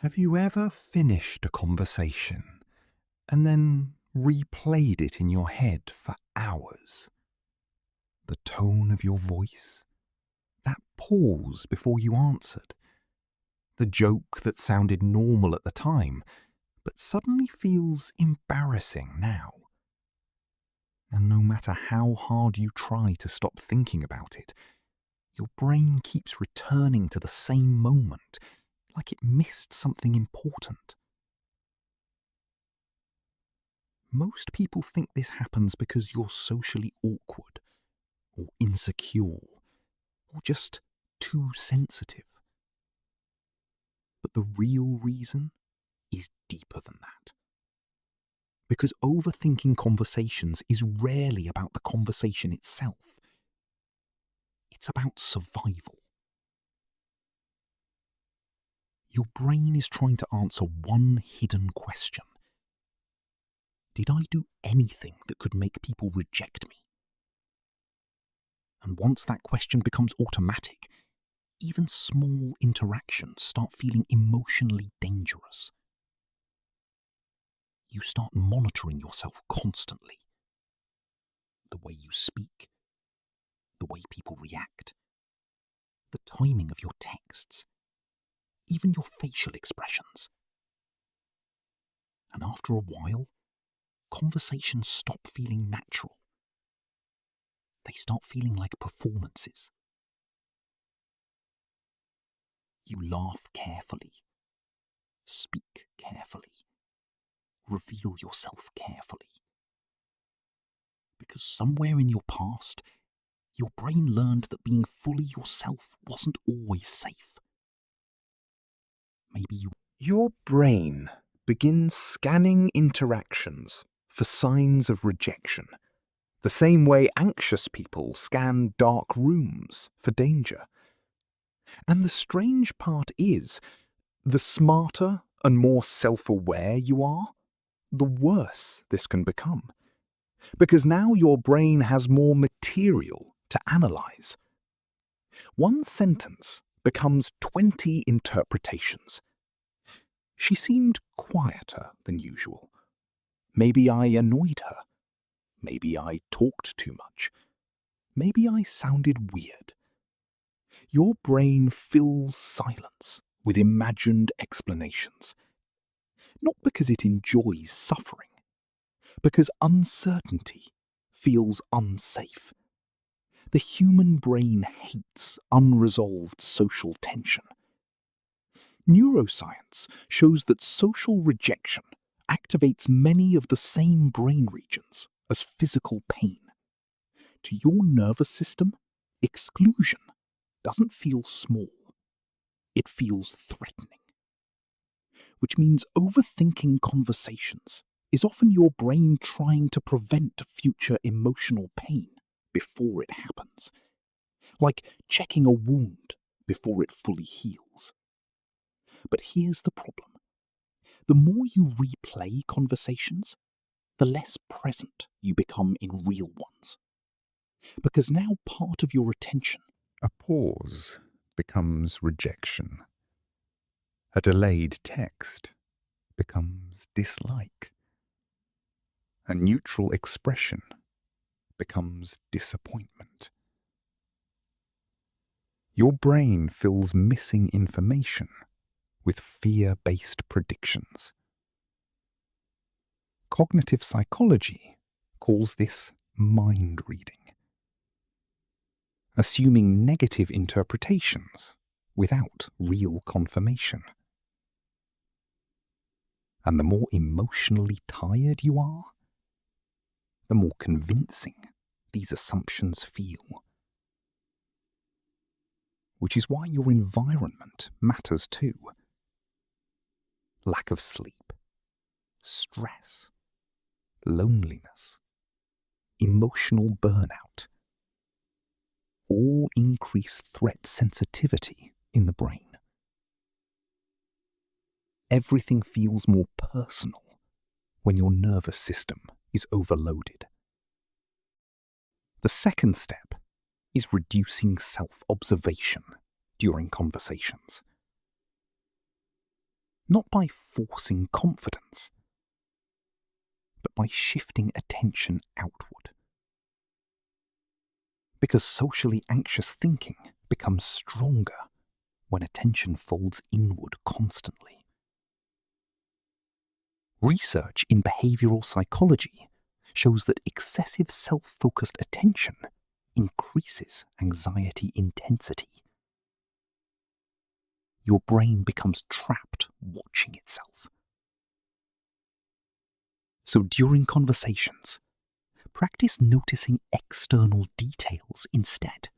Have you ever finished a conversation and then replayed it in your head for hours? The tone of your voice, that pause before you answered, the joke that sounded normal at the time but suddenly feels embarrassing now. And no matter how hard you try to stop thinking about it, your brain keeps returning to the same moment, like it missed something important. Most people think this happens because you're socially awkward, or insecure, or just too sensitive. But the real reason is deeper than that. Because overthinking conversations is rarely about the conversation itself. It's about survival. Your brain is trying to answer one hidden question. Did I do anything that could make people reject me? And once that question becomes automatic, even small interactions start feeling emotionally dangerous. You start monitoring yourself constantly. The way you speak, the way people react, the timing of your texts, even your facial expressions. And after a while, conversations stop feeling natural. They start feeling like performances. You laugh carefully, speak carefully, reveal yourself carefully. Because somewhere in your past, your brain learned that being fully yourself wasn't always safe. Your brain begins scanning interactions for signs of rejection, the same way anxious people scan dark rooms for danger. And the strange part is, the smarter and more self-aware you are, the worse this can become. Because now your brain has more material to analyze. One sentence becomes 20 interpretations. She seemed quieter than usual. Maybe I annoyed her. Maybe I talked too much. Maybe I sounded weird. Your brain fills silence with imagined explanations. Not because it enjoys suffering, because uncertainty feels unsafe. The human brain hates unresolved social tension. Neuroscience shows that social rejection activates many of the same brain regions as physical pain. To your nervous system, exclusion doesn't feel small. It feels threatening. Which means overthinking conversations is often your brain trying to prevent future emotional pain before it happens. Like checking a wound before it fully heals. But here's the problem. The more you replay conversations, the less present you become in real ones. Because now part of your attention, A pause becomes rejection. A delayed text becomes dislike. A neutral expression becomes disappointment. Your brain fills missing information with fear-based predictions. Cognitive psychology calls this mind reading. Assuming negative interpretations without real confirmation. And the more emotionally tired you are, the more convincing these assumptions feel. Which is why your environment matters too. Lack of sleep, stress, loneliness, emotional burnout, all increase threat sensitivity in the brain. Everything feels more personal when your nervous system is overloaded. The second step is reducing self-observation during conversations. not by forcing confidence, but by shifting attention outward. Because socially anxious thinking becomes stronger when attention folds inward constantly. Research in behavioral psychology shows that excessive self-focused attention increases anxiety intensity. Your brain becomes trapped watching itself. So during conversations, practice noticing external details instead.